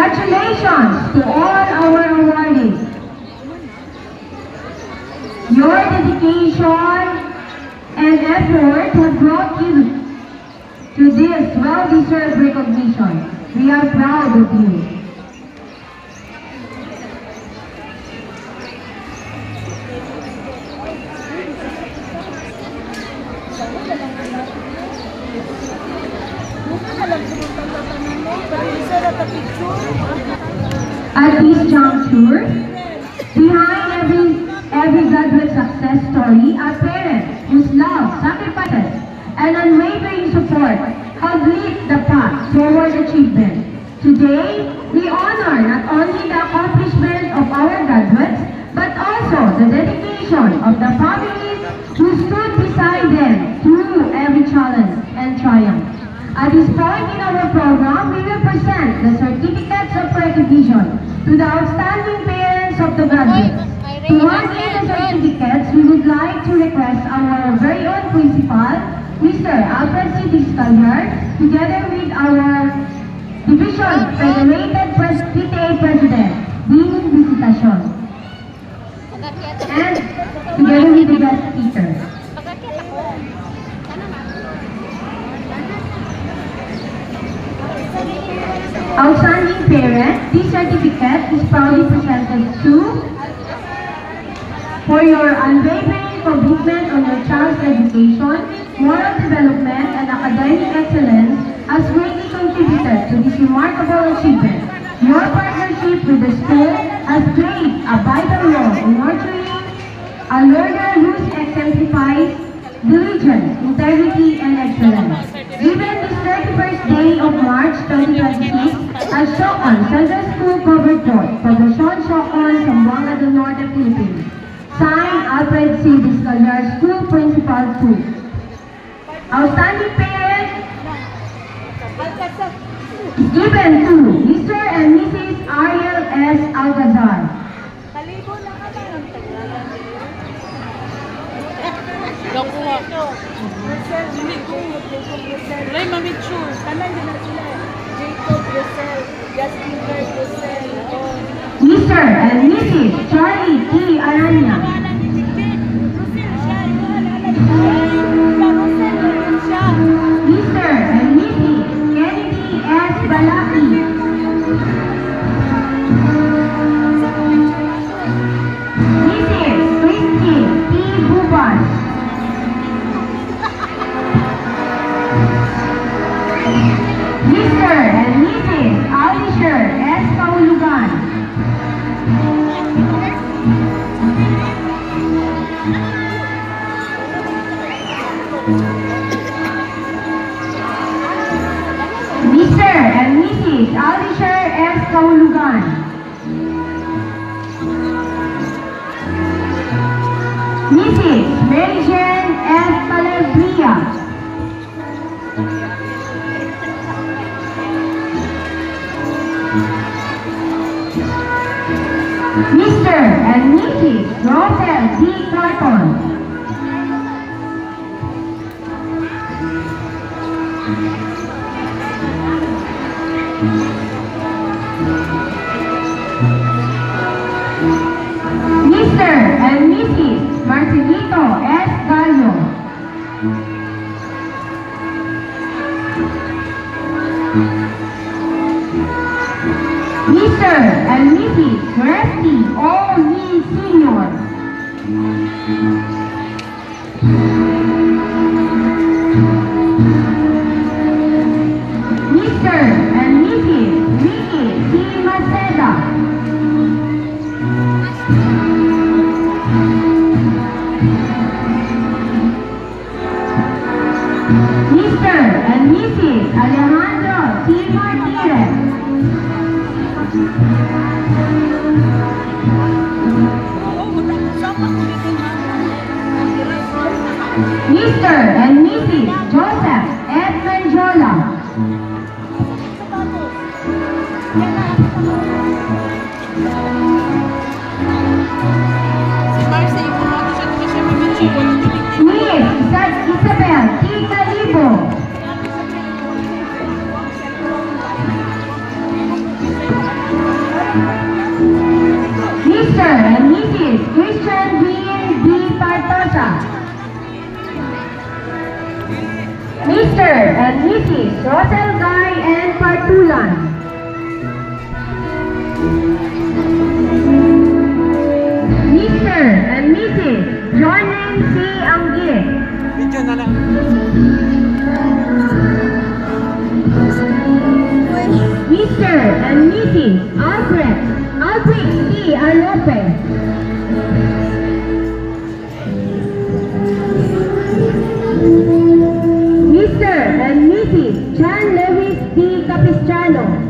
Congratulations to all our awardees. Your dedication and effort have brought you to this well-deserved recognition. We are proud of you. At this juncture, behind every graduate success story are parents whose love, sacrifices, and unwavering support have lit the path toward achievement. Today, we honor not only the accomplishment of our graduates, but also the dedication of the families who stood beside them through every challenge and triumph. At this point in our program, we will present the certificates of recognition to the outstanding parents of the graduates. To hand in the certificates, we would like to request our very own principal, Mr. Alfred C. Discalhar, together with our Division Federated PTA President, Dean Visitacion, and together with the guest speaker. Outstanding parent, this certificate is proudly presented to for your unwavering commitment on your child's education, moral development, and academic excellence has greatly contributed to this remarkable achievement. Your partnership with the school has played a vital role in nurturing a learner who exemplifies diligence, integrity, and excellence. Given this 31st day of March 2026, as Socon Central School Covered Court, Poblacion Socon, Zamboanga del Norte, Philippines. Signed, Alfred C. Discalhar, School Principal 2. Outstanding parent is given to Mr. and Mrs. Ariel S. Alcazar. Mr. and Mrs. Charlie T. Aranya. Mr. and Mrs. Kennedy S. Balaki. Mrs. Christine T. Bubas. Mr. and Mrs. Alisher S. Kaulugan. Mr. and Mrs. Alisher S. Kaulugan. Mrs. Mary Jane S. Calabria. Mr. and Mrs. Rosel D. Carton. Mr. and Mrs. Marcelito S. Gallo. Mr. and Mrs. Resty O. Lee Sr. Mr. and Mrs. Ricky C. Maceda. Mr. and Mrs. Alejandro C. Martinez. Mr. and Mrs. Joseph F. Manjola. Miss Isabel T. Calibo. Mrs. Christian Jean D. Partosa. Mr. and Mrs. Rosel Guy and Partulan. Mr. and Mrs. Johnny C. Angge. Video na lang. Mr. and Mrs. Alfred C. Alope. Mr. and Mrs. John Lewis D. Capistrano.